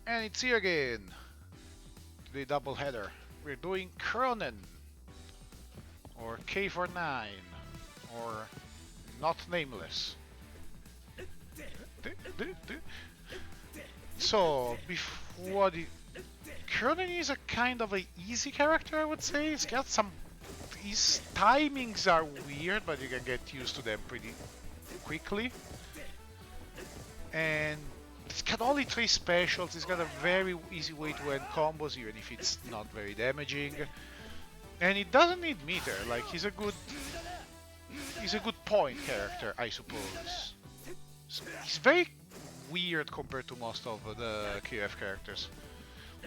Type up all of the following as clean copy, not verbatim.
And it's here again. The double header. We're doing Krohnen, or K49, or not nameless. So, before the Krohnen is a kind of a easy character, I would say. It's got some. His timings are weird, but you can get used to them pretty quickly. And it's got only 3 specials. It's got a very easy way to end combos, even if it's not very damaging. And it doesn't need meter. Like he's a good point character, I suppose. So he's very weird compared to most of the KoF characters.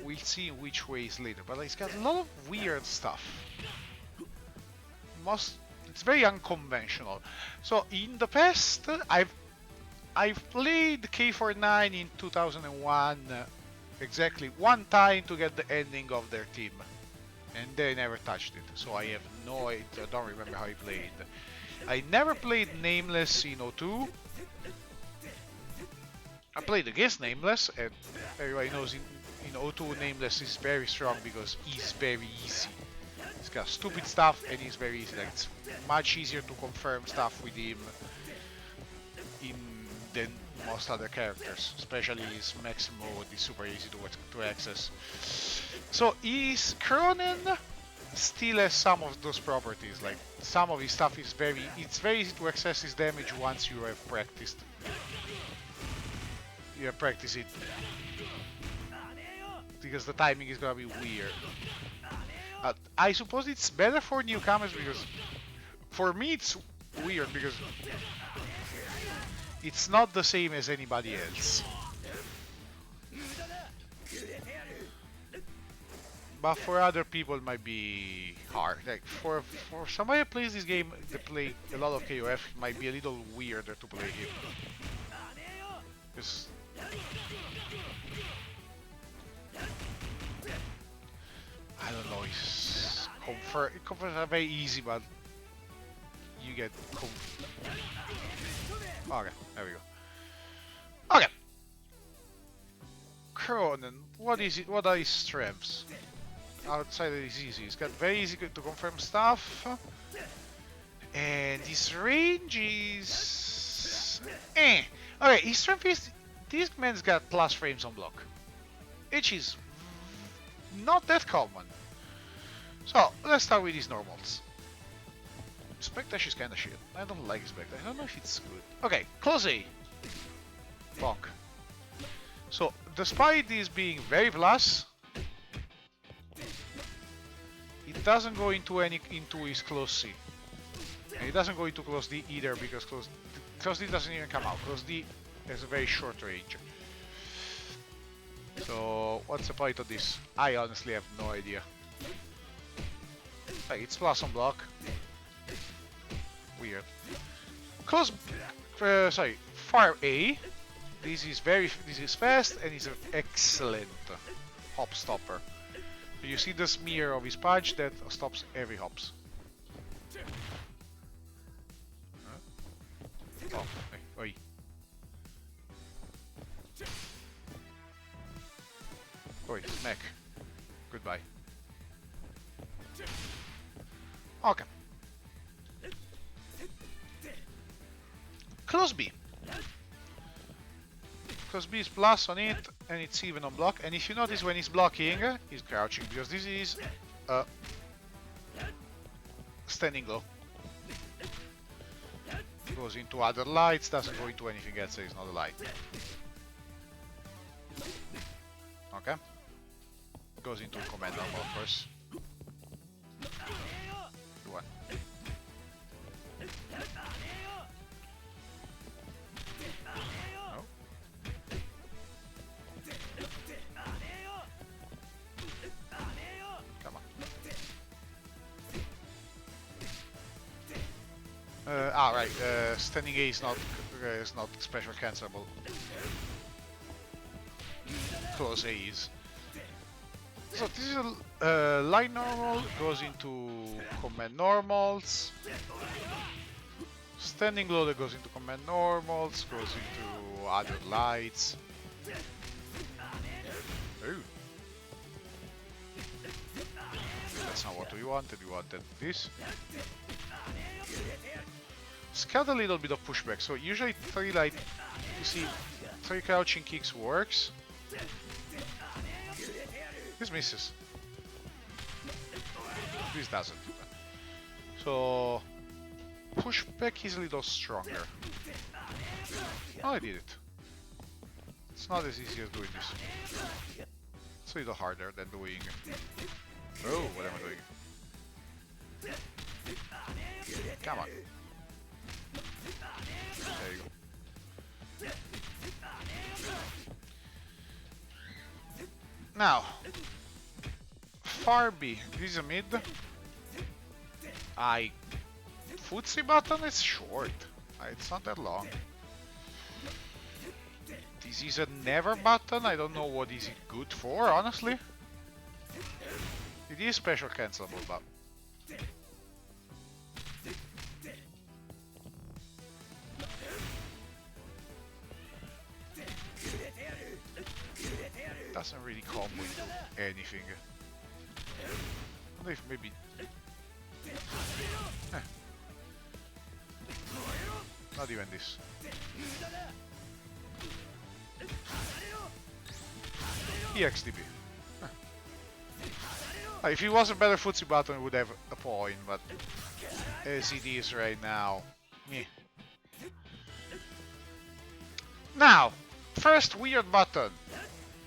We'll see in which ways later, but he's got a lot of weird stuff. It's very unconventional. So in the past, I've played K49 in 2001 exactly one time to get the ending of their team, and they never touched it. So I have no idea. I don't remember how he played. I never played Nameless in 02. I played against Nameless, and everybody knows in 02 Nameless is very strong because he's very easy. He's got stupid stuff and he's very easy. Like, it's much easier to confirm stuff with him than most other characters, especially his maximum mode is super easy to access. So his Krohnen still has some of those properties, like some of his stuff is it's very easy to access his damage once you have practiced. You have practiced it. Because the timing is gonna be weird. I suppose it's better for newcomers because for me it's weird because it's not the same as anybody else. But for other people it might be hard. Like for somebody who plays this game, they play a lot of KoF, it might be a little weirder to play him. Because I don't know, it's confirms are very easy, but you get okay, there we go. Okay. Krohnen, what is it? What are his strengths? Outside it is easy. He's got very easy to confirm stuff. And his range is okay, his strength is this man's got plus frames on block. Which is not that common. So let's start with his normals. Spec dash is kinda shit. I don't like spec dash. I don't know if it's good. Okay, close A. Bonk. So despite this being very plus, it doesn't go into his close C. And it doesn't go into close D either because close D doesn't even come out. Close D has a very short range. So what's the point of this? I honestly have no idea. Hey, it's plus on block. Weird. Close. Fire A. This is fast and is an excellent hop stopper. You see the smear of his punch that stops every hops. Oh, hey, oi. Oi, smack. Goodbye. Okay. Close B. Close B is plus on it, and it's even on block. And if you notice when he's blocking, he's crouching, because this is standing low. Goes into other lights, doesn't go into anything else, so it's not a light. Okay. Goes into command normal first. One. No. Come on. Right. Standing A is not special cancelable. Close A is. So this is a line normal, goes into command normals. Standing low that goes into command normals, goes into other lights. we wanted this. It's got a little bit of pushback, so usually 3 light, you see, 3 crouching kicks works. This misses. This doesn't. So pushback is a little stronger. Oh, I did it. It's not as easy as doing this. It's a little harder than doing... Oh, what am I doing? Come on. There you go. Now, far B. This is a mid. Footsie button is short. It's not that long. This is a never button. I don't know what is it good for, honestly. It is special cancelable, but doesn't really combo into anything. I wonder if maybe... Not even this. EXDB. If it was a better footsie button, it would have a point, but as it is right now, meh. Now, first weird button.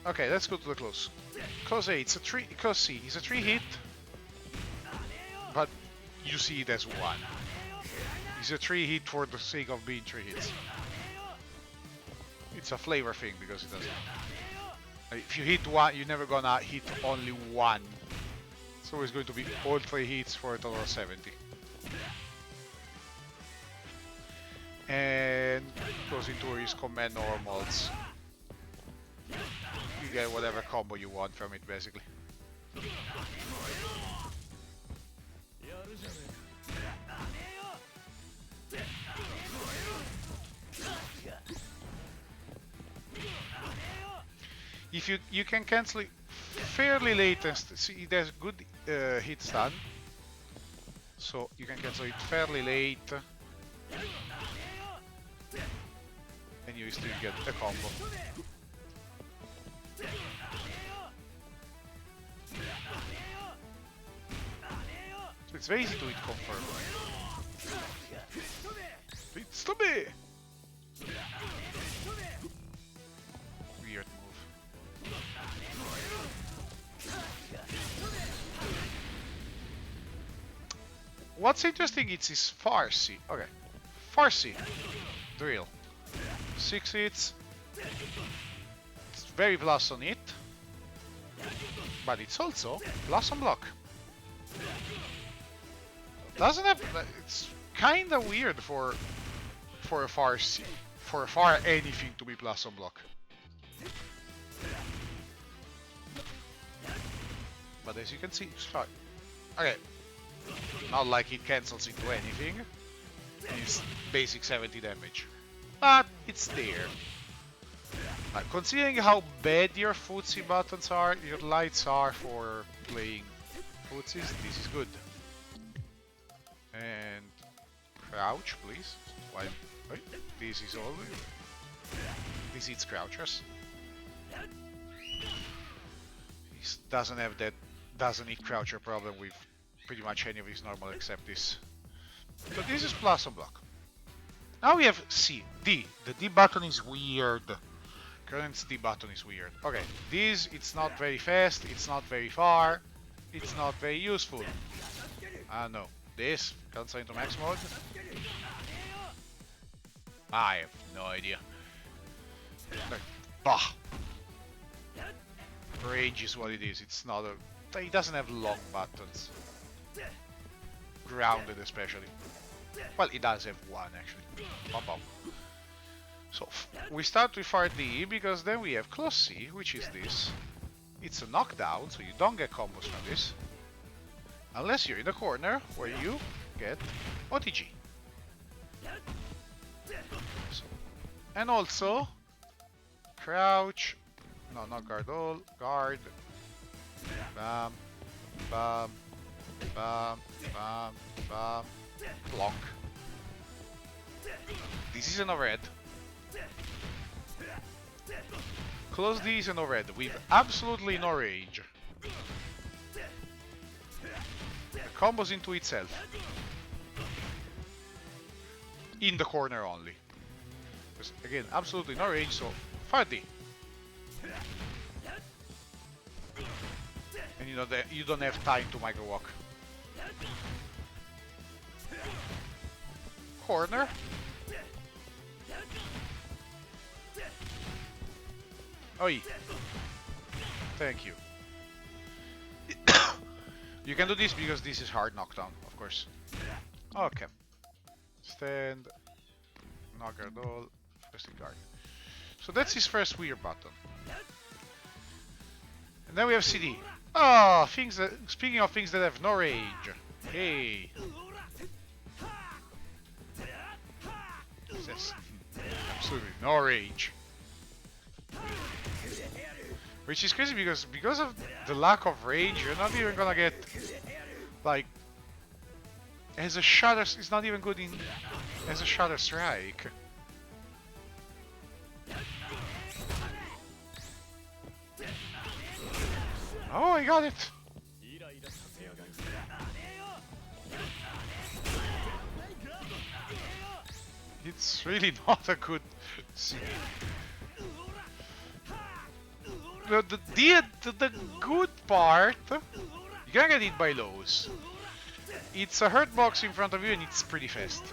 Okay, let's go to the close. Close A, it's a 3. Close C, it's a 3 hit, but you see it as 1. It's a 3 hit for the sake of being 3 hits. It's a flavor thing because it doesn't. If you hit 1, you're never gonna hit only 1. It's always going to be all 3 hits for a total of 70. And goes into his command normals. You get whatever combo you want from it, basically. If you can cancel it fairly late and see there's good hit stun, so you can cancel it fairly late, and you still get a combo. So it's very easy to hit confirm. It's to me. Weird move. What's interesting is his Farsi. Okay. Farsi. Drill. 6 hits. It's very plus on it. But it's also plus on block. Doesn't have... It's kinda weird for a Farsi. For a far anything to be plus on block. But as you can see, it's fine. Okay. Not like it cancels into anything. It's basic 70 damage. But it's there. Considering how bad your footsie buttons are, your lights are for playing footsies, this is good. And crouch, please. Why? Wait, this is all. This hits crouchers. He doesn't have that. Doesn't hit croucher problem with pretty much any of his normal except this. So this is plus on block. Now we have C, D. The D button is weird. Current's D button is weird. Okay, this, it's not very fast, it's not very far, it's not very useful. I don't know. This, cancel into max mode. I have no idea. Like, bah. Range is what it is, it's not a... It doesn't have long buttons. Grounded especially. Well, it does have one actually. Pop up. So we start with RD because then we have close C, which is this. It's a knockdown, so you don't get combos from this. Unless you're in the corner where you get OTG. So, and also crouch. No, not guard all. Guard. Bam. Bam. Bam, bam, bam. Block. This is an red. Close these and red with absolutely no range. The combos into itself. In the corner only. Because again, absolutely no range, so farty. And you know that you don't have time to micro walk. Corner. Oi. Thank you. You can do this because this is hard knockdown, of course. Okay. Stand. Knocker doll. First guard. So that's his first weird button. And then we have CD. Oh, things that. Speaking of things that have no range. Hey. Yes. Absolutely no range. Which is crazy because of the lack of range, you're not even gonna get like as a shatter. It's not even good in as a shatter strike. Oh, I got it. It's really not a good. The good part, you can get hit by lows. It's a hurt box in front of you and it's pretty fast.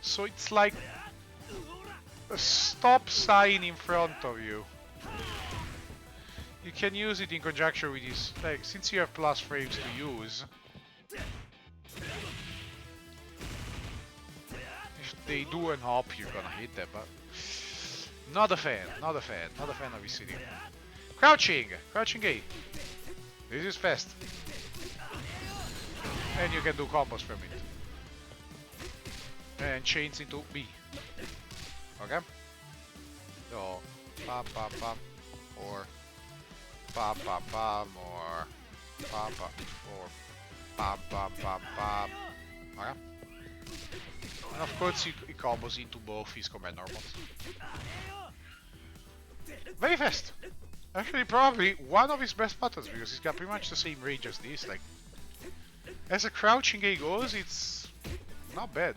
So it's like a stop sign in front of you. You can use it in conjunction with this, like, since you have plus frames to use. If they do an hop, you're gonna hit them, but not a fan of his sitting. Crouching A. This is fast. And you can do combos from it. And chains into B. Okay? So, pam pam pam. Or pam pam pam. Or pam pam. Or pam pam pam pam. Okay? And of course, he combos into both his command normals. Very fast. Actually, probably one of his best buttons because he's got pretty much the same range as this. Like, as a crouching A goes, it's not bad.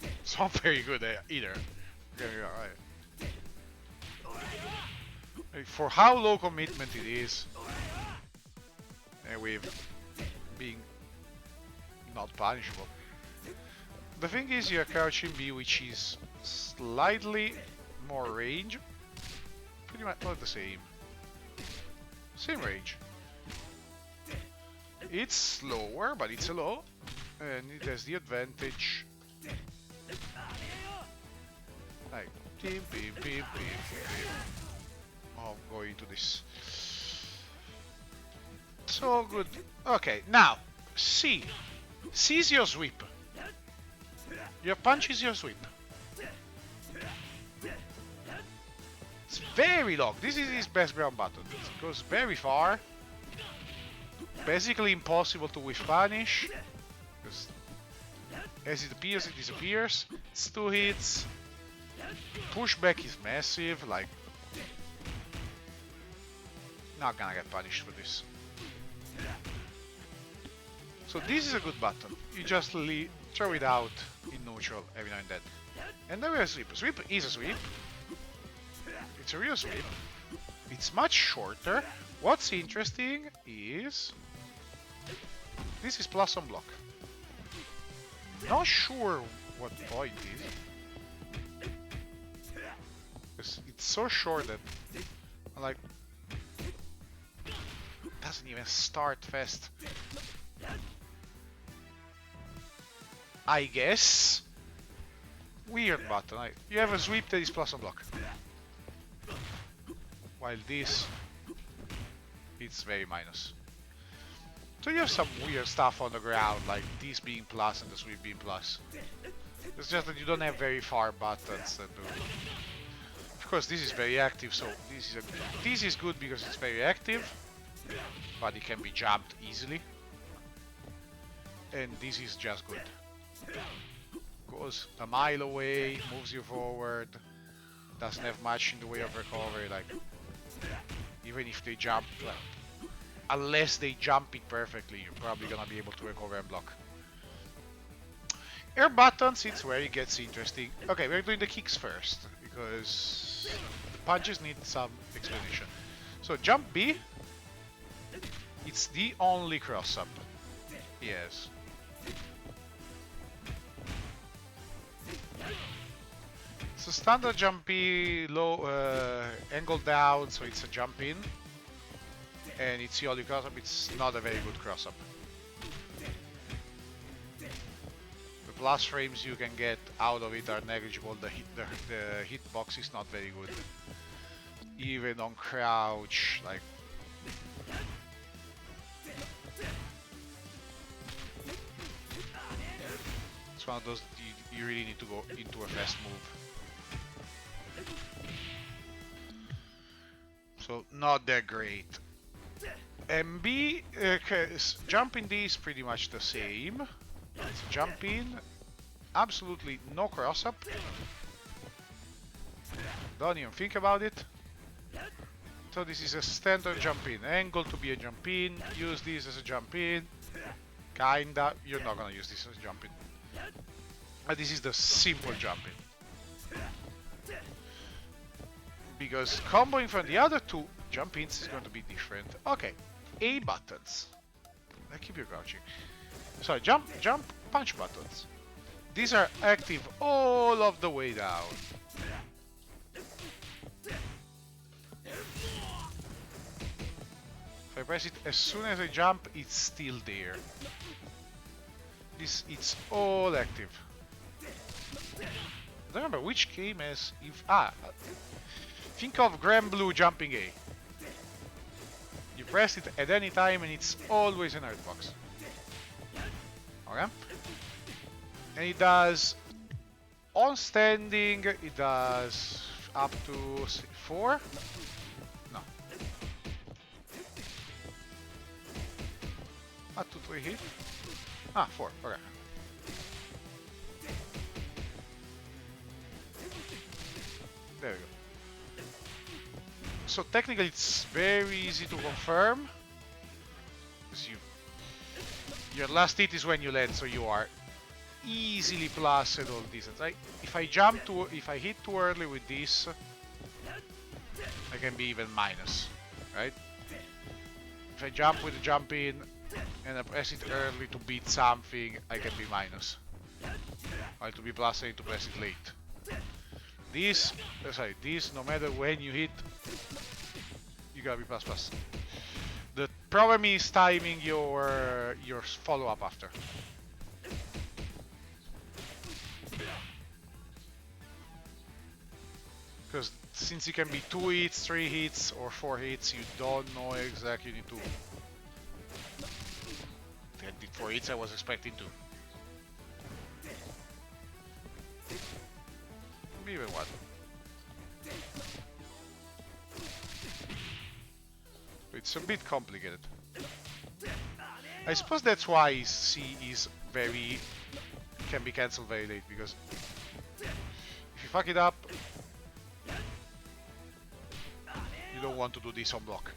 It's not very good either. Okay, right. For how low commitment it is, and with being not punishable. The thing is, you're crouching B, which is slightly more range. Pretty much not the same. Same range. It's slower, but it's a low, and it has the advantage. Like, beep, beep, beep, beep, beep. Oh, I'm going to this. So good. Okay, now, C. C is your sweep. Your punch is your sweep. It's very long. This is his best ground button. It goes very far. Basically impossible to whiff punish. Because as it appears, it disappears. It's 2 hits. Pushback is massive. Like, not gonna get punished for this. So this is a good button. You just throw it out in neutral every now and then. And then we have sweep. Sweep is a sweep. It's a real sweep. It's much shorter. What's interesting is this is plus on block. Not sure what point is. It's so short that like doesn't even start fast. I guess. Weird button. You have a sweep that is plus on block. While this, it's very minus. So you have some weird stuff on the ground, like this being plus and the sweep being plus. It's just that you don't have very far buttons that do. Of course, this is very active, so this is good because it's very active, but it can be jumped easily. and this is just good. Goes a mile away, moves you forward, doesn't have much in the way of recovery, like, even if they jump, well, unless they jump it perfectly, you're probably gonna be able to recover and block. Air buttons, it's where it gets interesting. Okay, we're doing the kicks first, because the punches need some explanation. So jump B, it's the only cross-up. Yes. So standard jump B, low angle down, so it's a jump in. And it's the only cross-up, it's not a very good cross-up. The plus frames you can get out of it are negligible, the hitbox is not very good. Even on crouch, like... It's one of those you really need to go into a fast move. So, not that great. And B, jump in D is pretty much the same. It's jump in, absolutely no cross up. Don't even think about it. So this is a standard jump in. Angle to be a jump in, use this as a jump in. Kinda, you're not gonna use this as a jump in. But this is the simple jump in. Because comboing from the other two jump ins is going to be different. Okay. A buttons. I keep you crouching. Sorry, jump, punch buttons. These are active all of the way down. If I press it as soon as I jump, it's still there. It's all active. I don't remember which came as if think of Grand Blue jumping A. You press it at any time and it's always an hitbox. Okay? And it does on standing, it does up to 4? No. Up to 3 hit? 4, okay. There we go. So technically it's very easy to confirm. Because your last hit is when you land, so you are easily plus at all distance. If I hit too early with this, I can be even minus, right? If I jump with a jump in and I press it early to beat something, I can be minus. While to be plus I need to press it late. This, no matter when you hit, you gotta be plus plus. The problem is timing your follow-up after. Because since it can be 2 hits, 3 hits, or 4 hits, you don't know exactly you need to. If I did 4 hits, I was expecting 2. Even what? It's a bit complicated. I suppose that's why C is can be cancelled very late, because if you fuck it up, you don't want to do this on block.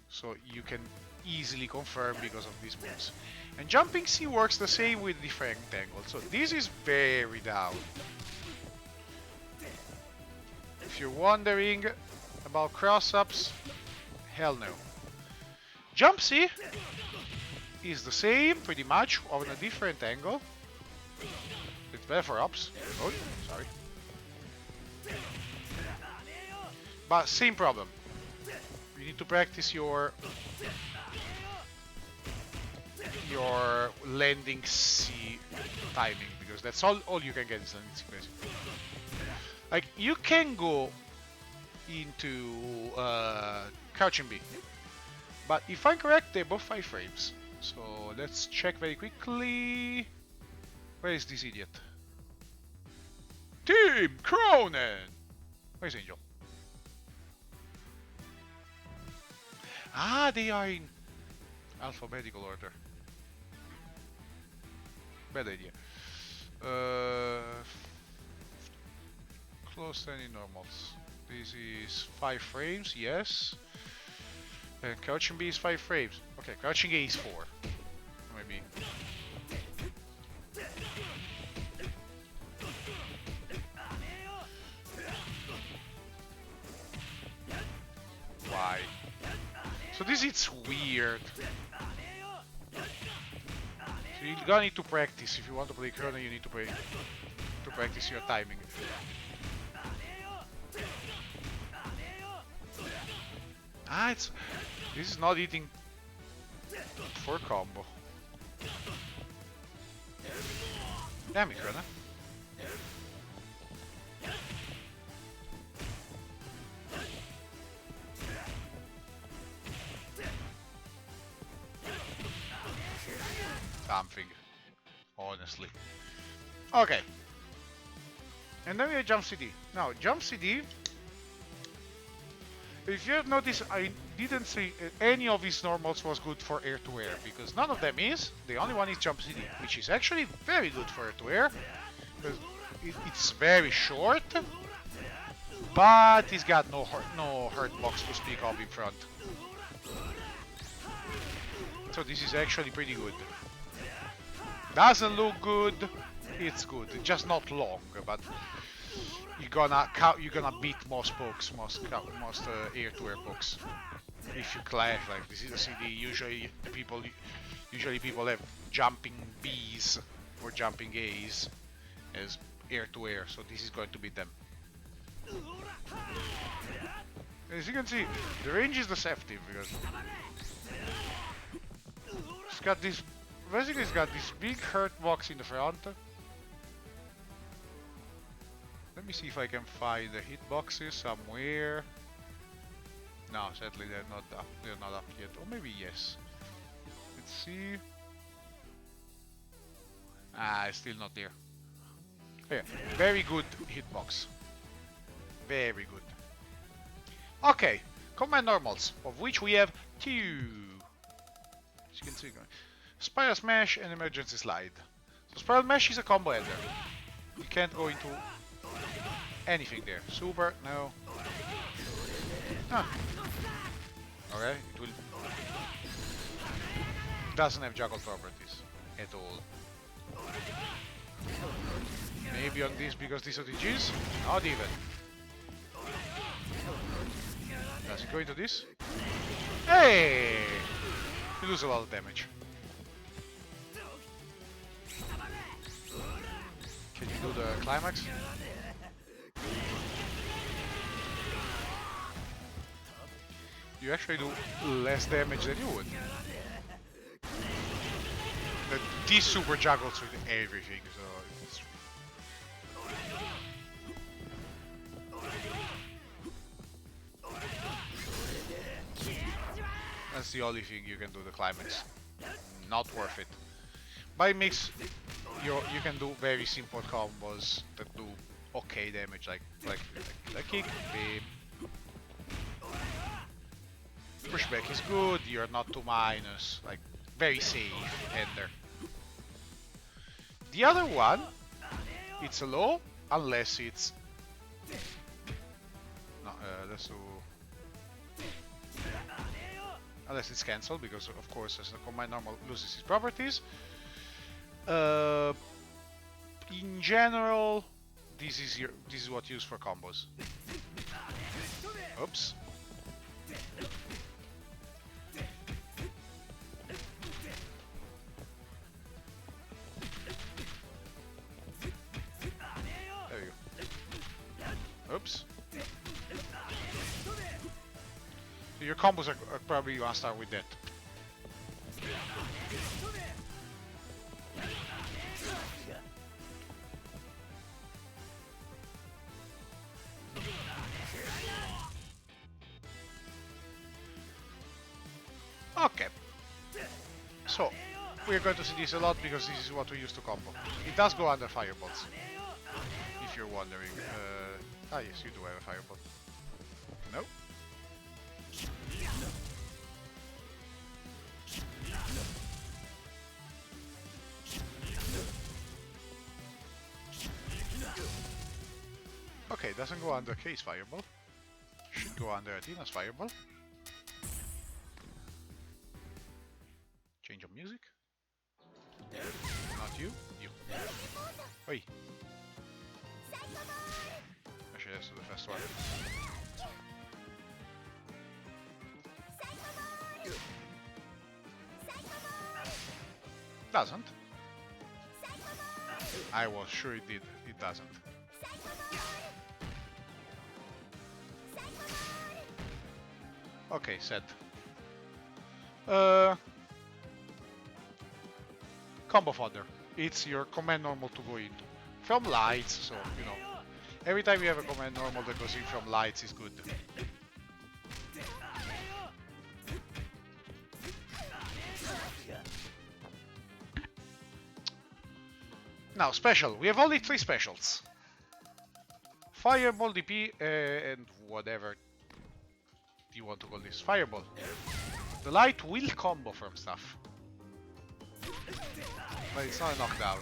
So you can easily confirm because of these moves. And jumping C works the same with different angles. So this is very down. If you're wondering about cross-ups, hell no. Jump C is the same, pretty much, on a different angle. It's better for ups. Oh, sorry. But same problem. You need to practice your landing C timing, because that's all you can get is landing C basically. Like, you can go into crouching B, but if I'm correct, they're both 5 frames. So let's check very quickly. Where is this idiot? Team Krohnen! Where's Angel? They are in... Alphabetical order. Bad idea. Uh, close to any normals. This is 5 frames, yes. And crouching B is 5 frames. Okay, crouching A is 4. Maybe. Why? So this is weird. So you're gonna need to practice. If you want to play Krohnen, you need to practice your timing. Ah, this is not eating for combo. Damn it, Krohnen. Something, honestly. Okay. And then we have jump CD. Now, jump CD. If you have noticed, I didn't say any of these normals was good for air to air because none of them is. The only one is jump CD, which is actually very good for air to air because it's very short, but it's got no hurt box to speak of in front. So this is actually pretty good. Doesn't look good. It's good. It's just not long, but you're gonna beat most pokes, most air-to-air pokes. If you clash like this is a CD, usually people have jumping Bs or jumping As as air-to-air, so this is going to beat them. As you can see, the range is deceptive because it's got this. Basically, it's got this big hurt box in the front. Let me see if I can find the hitboxes somewhere. No, sadly they're not up. They're not up yet. Or maybe yes. Let's see. Ah, it's still not there. Yeah, very good hitbox. Very good. Okay, command normals, of which we have 2. As you can see. Spiral Smash and Emergency Slide. So Spiral Smash is a combo ender. You can't go into anything there. Super, no. Ah. Okay, it will. Doesn't have juggle properties at all. Maybe on this because this OTGs? Not even. Does it go into this? Hey! You lose a lot of damage. Can you do the climax? You actually do less damage than you would. But this super juggles with everything, so it's... That's the only thing you can do the climax. Not worth it. By mix, you can do very simple combos that do okay damage, like kick, beam. Pushback is good. You're not 2 minus, like very safe ender. The other one, it's a low unless it's no. Let's do unless it's cancelled because of course as the combined normal loses its properties. In general, this is what you use for combos. Oops. There you go. Oops. So your combos are probably gonna start with that. Okay, so we're going to see this a lot because this is what we use to combo. It does go under fireballs, if you're wondering. Yes, you do have a fireball. No? doesn't go under K's fireball. Should go under Athena's fireball. Change of music. Not you. You. Oi. Actually, that's the first one. Doesn't. I was sure it did. It doesn't. Okay, set. Combo fodder. It's your command normal to go into. From lights, so, you know. Every time you have a command normal that goes in from lights is good. Now, special. We have only 3 specials. Fireball, DP, and whatever you want to call this. Fireball. The light will combo from stuff. But it's not a knockdown.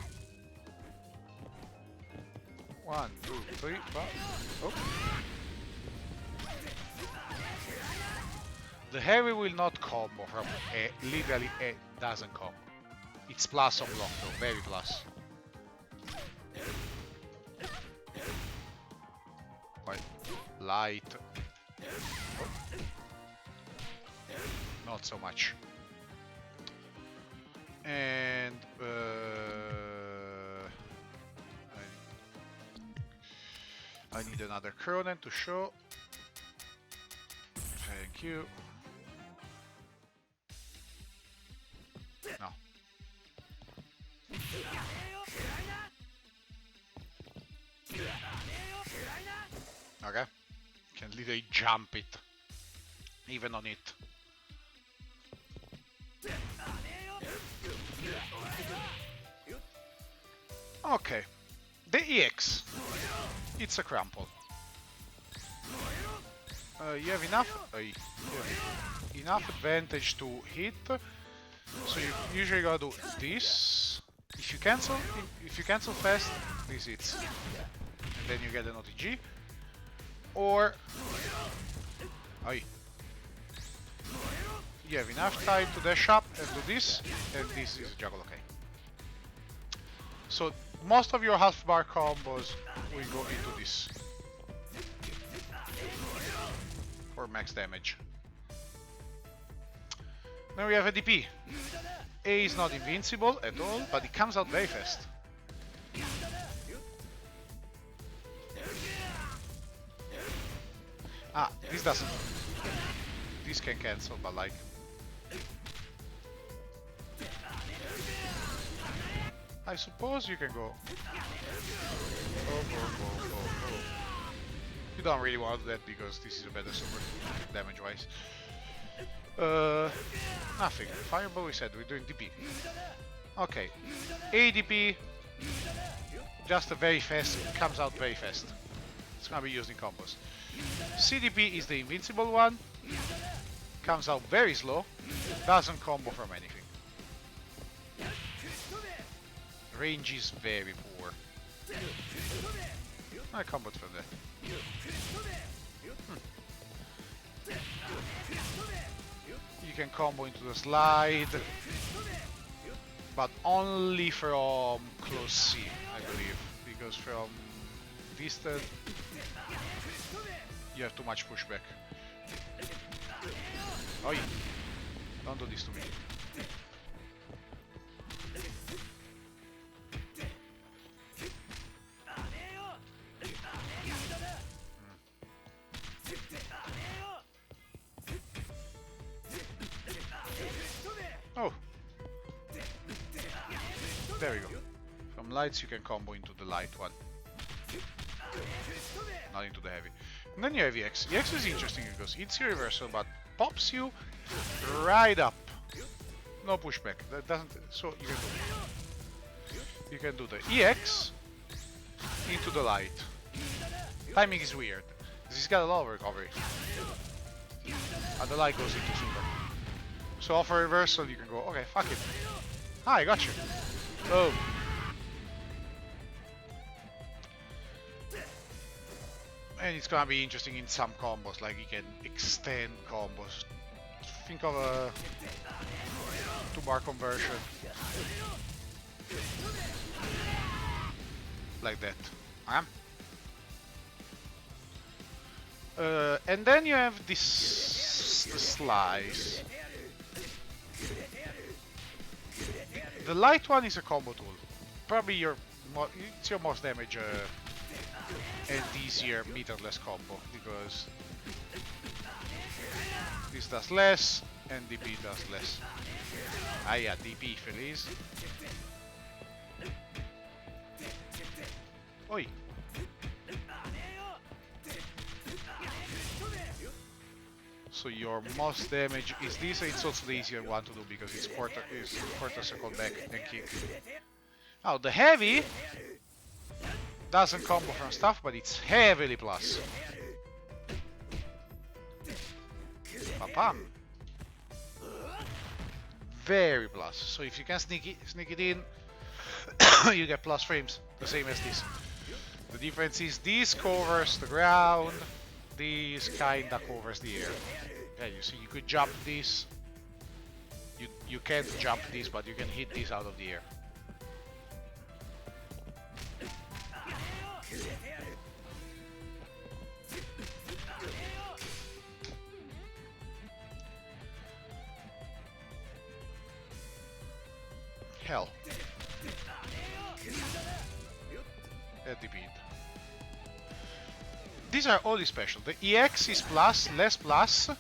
1, 2, 3, 4. Oh. The heavy will not combo from literally doesn't combo. It's plus on block though, very plus. Quite light. Oh. Not so much. And I need another Krohnen to show. Thank you. No. Okay. Can literally jump it. Even on it. Okay. The EX. It's a crumple. You have enough advantage to hit, so you usually gotta do this. If you cancel fast, this hits, and then you get an OTG. Or you have enough time to dash up and do this, and this is juggle okay. So most of your half bar combos will go into this for max damage. Then we have a DP. A is not invincible at all, but it comes out very fast. Ah, this doesn't. This can cancel, but like. I suppose you can go. Go. You don't really want to do that because this is a better super damage wise. Nothing. Fireball we said, we're doing DP. Okay. ADP. Just a very fast, comes out very fast. It's gonna be used in combos. CDP is the invincible one. Comes out very slow. Doesn't combo from anything. Range is very poor. I comboed from there. You can combo into the slide, but only from close C, I believe, because from distant you have too much pushback. Oh, yeah. Don't do this to me. Oh, there we go. From lights you can combo into the light one, not into the heavy. And then you have EX. EX is interesting because it's reversal, but pops you right up. No pushback. That doesn't. So you can do the EX into the light. Timing is weird. He's got a lot of recovery. And the light goes into super. So off a reversal you can go, okay, fuck it. Hi, I got you. Oh. And it's gonna be interesting in some combos, like you can extend combos. Think of a 2-bar conversion. Like that. And then you have the slice. The light one is a combo tool. Probably it's your most damage and easier meterless combo, because this does less and DP does less. Ah yeah, DP feliz. Oi. So your most damage is this, and it's also the easier one to do because it's quarter circle back and kick. Now the heavy doesn't combo from stuff, but it's heavily plus. Pam. Very plus. So if you can sneak it in, you get plus frames, the same as this. The difference is this covers the ground, this kinda covers the air. Yeah, you see, you could jump this. You can't jump this, but you can hit this out of the air. Hell. At the beat. These are all special. The EX is plus, less plus.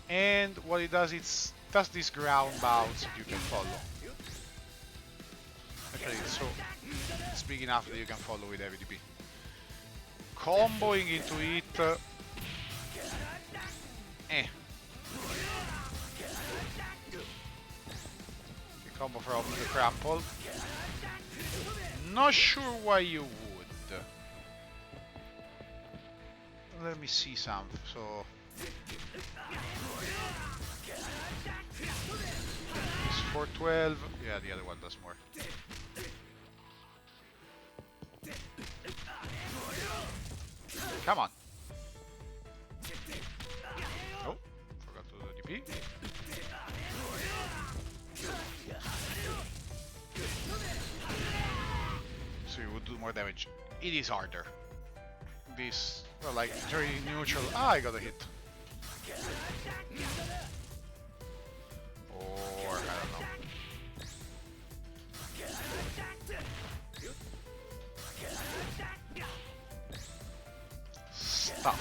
And what it does, it does this ground bounce that you can follow. Okay, so it's big enough that you can follow with heavy DP. Comboing into it. The combo from the crumple. Not sure why you would. Let me see something. So it's 412. Yeah, the other one does more. Come on. Oh, forgot to do DP. So you would do more damage. It is harder. This, well, like, very neutral. Ah, I got a hit. Or, I don't know. Stuff.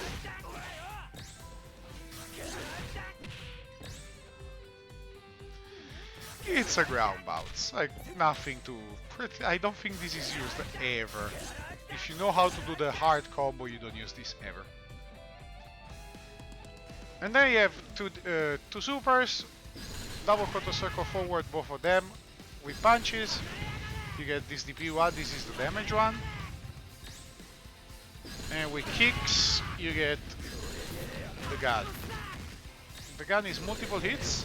It's a ground bounce, like nothing too pretty. I don't think this is used ever. If you know how to do the hard combo, you don't use this ever. And then you have two supers, double quarter circle forward, both of them with punches. You get this DP one, this is the damage one. And with kicks, you get the gun. The gun is multiple hits.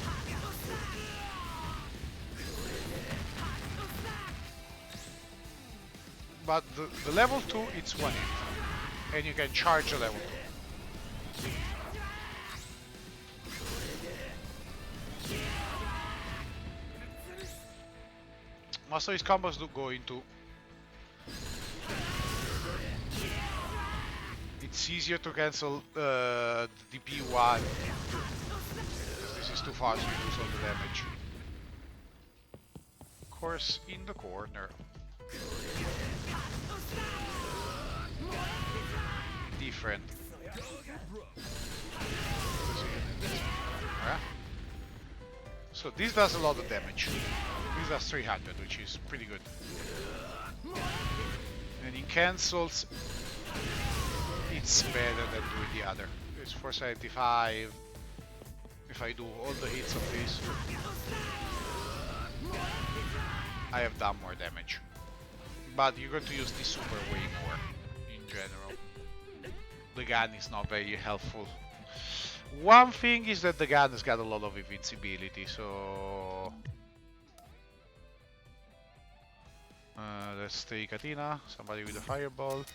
But the level 2, it's 1 hit. And you can charge the level 2. Most of his combos do go into... It's easier to cancel the DP1. This is too fast, you lose all the damage. Of course, in the corner. Different. Yeah. So this does a lot of damage. This does 300, which is pretty good. And in cancels, it's better than doing the other. It's 475. If I do all the hits of this, I have done more damage. But you're going to use this super way more, in general. The gun is not very helpful. One thing is that the gun has got a lot of invincibility, so... Let's take Athena, somebody with a fireball.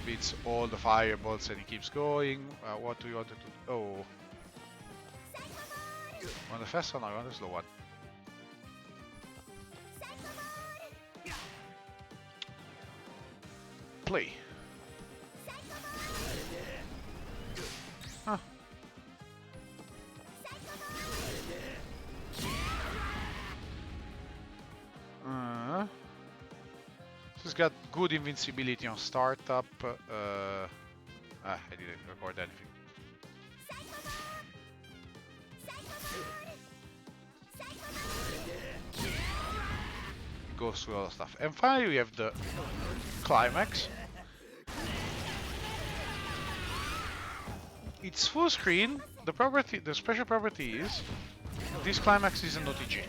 Beats all the fireballs and he keeps going. What do you want to do? Oh. Want the fast one or want the slow one? Play. Huh. She's got good invincibility on startup. I didn't record anything. Goes through all the stuff. And finally we have the climax. It's full screen. The special property is this climax is an OTG.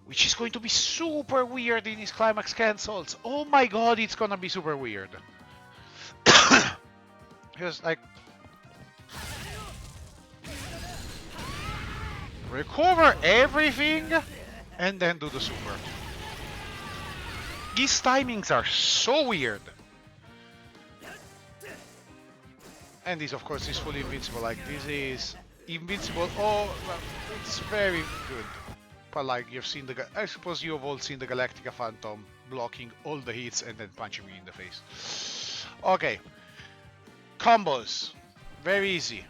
Which is going to be super weird in his climax cancels. Oh my god, it's gonna be super weird. Just like recover everything and then do the super. These timings are so weird. And this, of course, is fully invincible. Like, this is invincible. Oh, it's very good. But like, you've seen I suppose you have all seen the Galactica Phantom blocking all the hits and then punching me in the face. Okay. Combos. Very easy.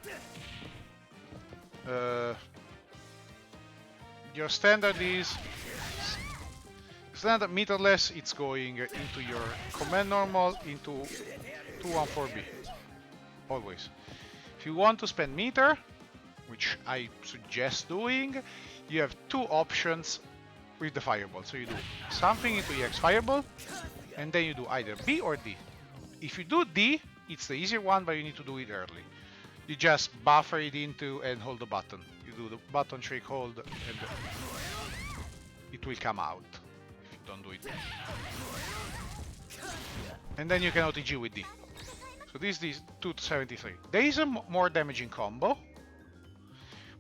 Your standard is standard meterless. It's going into your command normal into 214B. Always. If you want to spend meter, which I suggest doing, you have two options with the fireball. So you do something into EX fireball, and then you do either B or D. If you do D, it's the easier one, but you need to do it early. You just buffer it into and hold the button. You do the button trick hold, and it will come out if you don't do it. And then you can OTG with D. So this is 273. There is a more damaging combo,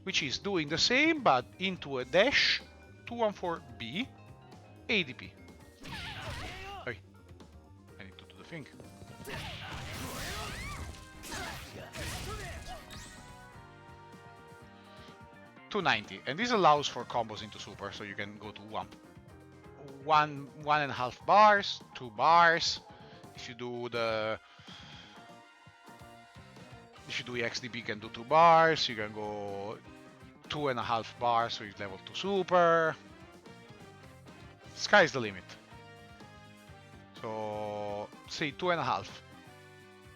which is doing the same but into a dash, 214B, ADP. Hey, I need to do the thing. $290, and this allows for combos into super, so you can go to one and a half bars, 2 bars. If you do EXDP, you can do 2 bars. You can go 2.5 bars, so you level to super. Sky's the limit. So say 2.5.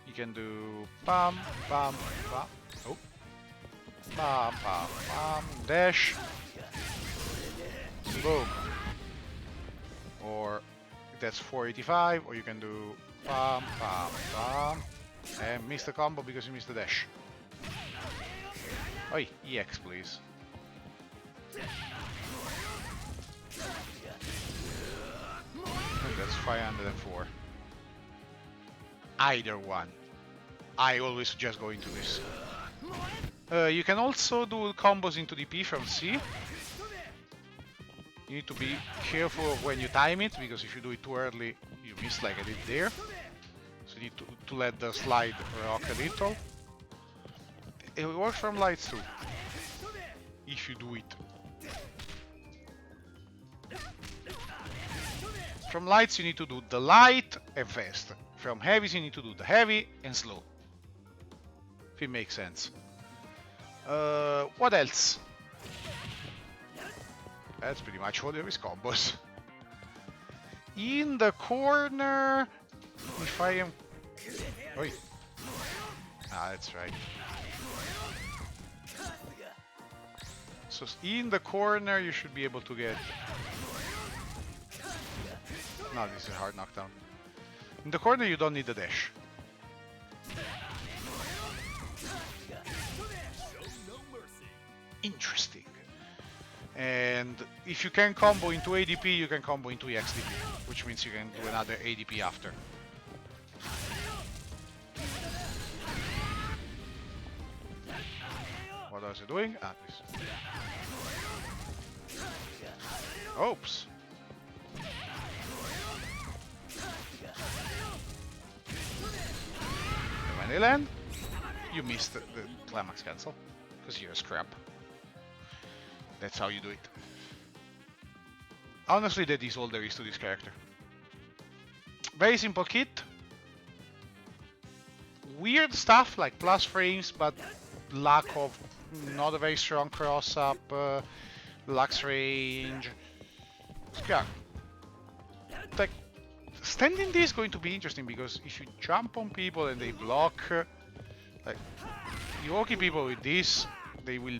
You can do bam, bam, bam. Oh. Bam, bam, bam, dash, boom. Or that's 485, or you can do bam, bam, bam, and miss the combo because you missed the dash. Oi, EX please. And that's 504. Either one. I always suggest going to this. You can also do combos into DP from C. You need to be careful of when you time it, because if you do it too early, you miss like I did there. So you need to let the slide rock a little. It works from lights too, if you do it. From lights you need to do the light and fast. From heavies you need to do the heavy and slow. If it makes sense. What else? That's pretty much all there is combos. In the corner, if I am... Oi. Ah, that's right. So in the corner you should be able to get... No, this is a hard knockdown. In the corner you don't need the dash. Interesting. And if you can combo into ADP, you can combo into EXDP, which means you can do another ADP after. What was it doing? Ah, this. Oops. And when they land, you missed the climax cancel, because you're a scrap. That's how you do it. Honestly, that is all there is to this character. Very simple kit. Weird stuff like plus frames, but lack of not a very strong cross up, lux range. Yeah. Like, standing this is going to be interesting because if you jump on people and they block, like, Yoki people with this, they will.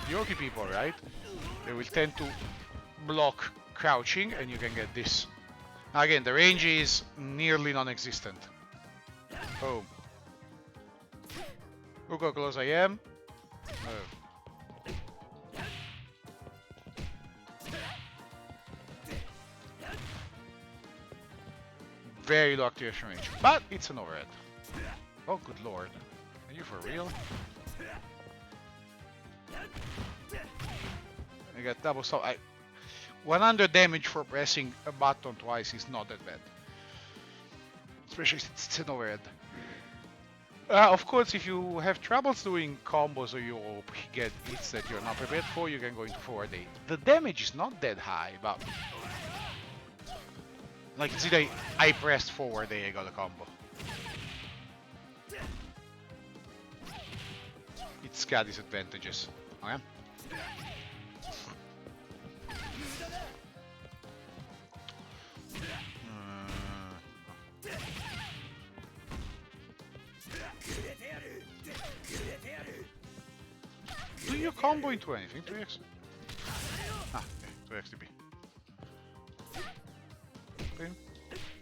Yoki people, right? They will tend to block crouching and you can get this. Again, the range is nearly non-existent. Boom. Look how close I am. Very low activation range, but it's an overhead. Oh, good lord. Are you for real? I got double stop. 100 damage for pressing a button twice is not that bad. Especially since it's an overhead. Of course, if you have troubles doing combos or you get hits that you're not prepared for, you can go into forward 8. The damage is not that high, but... Like, it's either I pressed forward 8, I got a combo. It's got disadvantages. Okay? Do you combo into anything? 2x? Ah, okay, 2xdb. Okay.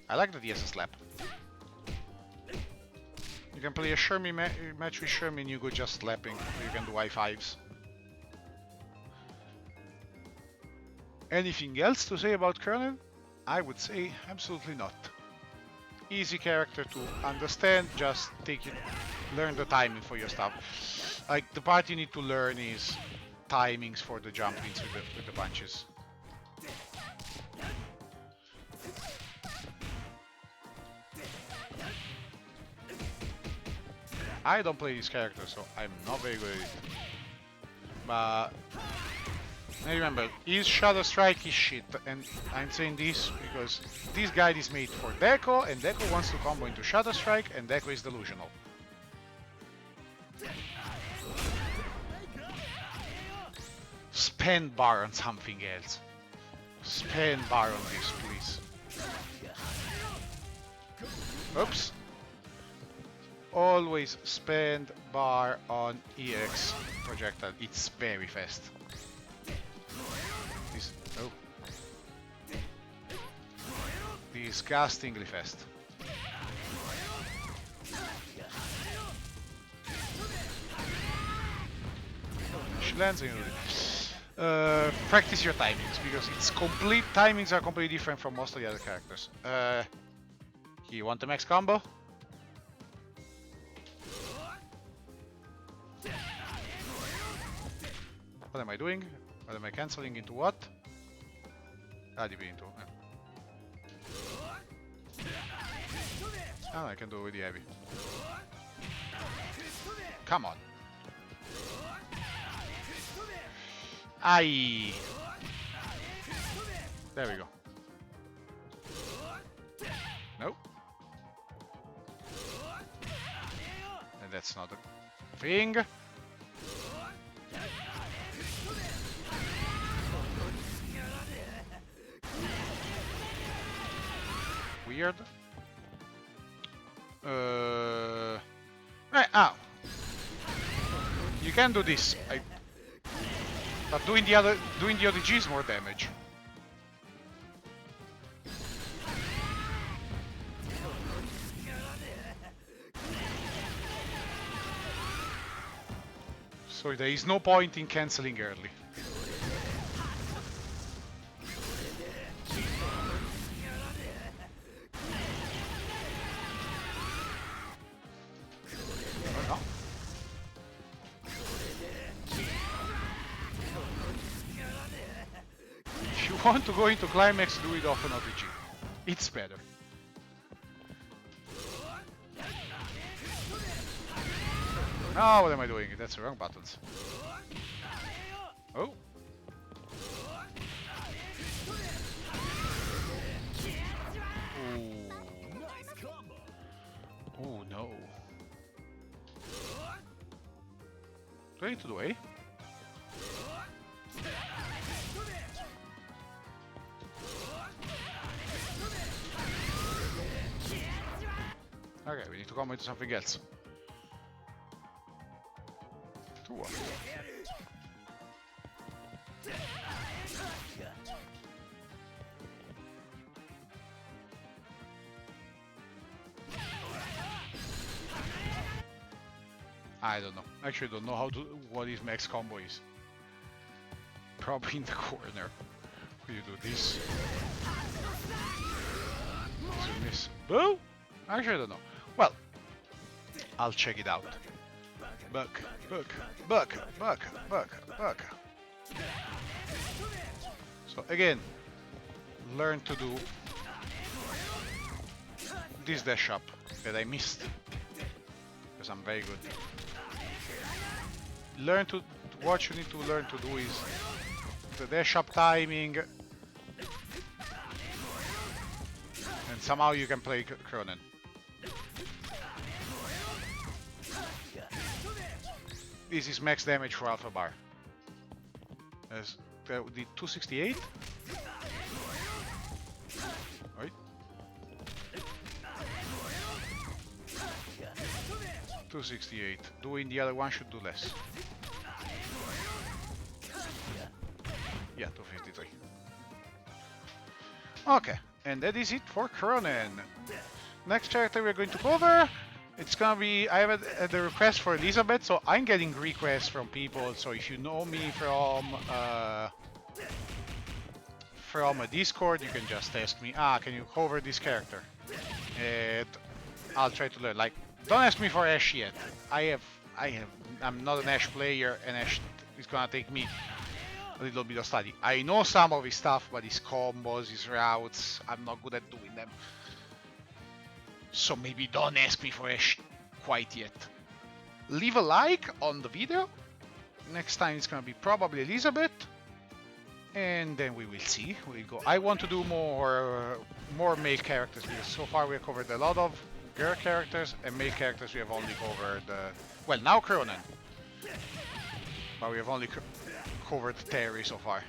I like that he has a slap. You can play a Shermie match with Shermie and you go just slapping. You can do I5s. Anything else to say about Krohnen? I would say absolutely not. Easy character to understand, just take it, learn the timing for your stuff. Like, the part you need to learn is timings for the jump-ins with the punches. I don't play this character, so I'm not very good at it. But remember, his Shadow Strike is shit, and I'm saying this because this guide is made for Deco, and Deco wants to combo into Shadow Strike, and Deco is delusional. Spend bar on something else. Spend bar on this, please. Oops. Always spend bar on EX projectile. It's very fast. Oh. Disgustingly fast. She lands in practice your timings because timings are completely different from most of the other characters. You want the max combo? What am I doing? What am I cancelling into what? ADP into. Oh, I can do it with the heavy. Come on. Aye. There we go. Nope. And that's not a thing. Weird. Right, you can do this. But doing the ODG is more damage. So there is no point in cancelling early. want to go into climax, do it off an RPG. It's better. Oh, what am I doing? That's the wrong buttons. Oh. Oh no. Do I need to do A? Okay, we need to come into something else. Two. I don't know. Actually, don't know what his max combo is. Probably in the corner. You do this. Miss. Boo! Actually, I don't know. Well, I'll check it out. Buck. So again, learn to do this dash up that I missed because I'm very good. What you need to learn to do is the dash up timing, and somehow you can play Krohnen. This is max damage for Alpha Bar. As the 268. Right. 268. Doing the other one should do less. Yeah, 253. Okay, and that is it for Krohnen. Next character we're going to cover, it's gonna be, I have the request for Elizabeth, so I'm getting requests from people, so if you know me from a Discord, you can just ask me, can you cover this character? And I'll try to learn. Like, don't ask me for Ashe yet. I'm not an Ashe player, and Ashe is gonna take me a little bit of study. I know some of his stuff, but his combos, his routes, I'm not good at doing them. So maybe don't ask me for Ashe quite yet. Leave a like on the video. Next time it's gonna be probably Elizabeth. And then we will see. We'll go. I want to do more male characters because so far we have covered a lot of girl characters, and male characters we have only covered, well, now Krohnen. But we have only covered Terry so far.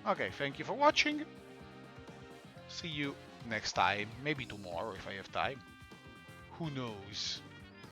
Okay, thank you for watching. See you next time. Maybe tomorrow if I have time. Who knows?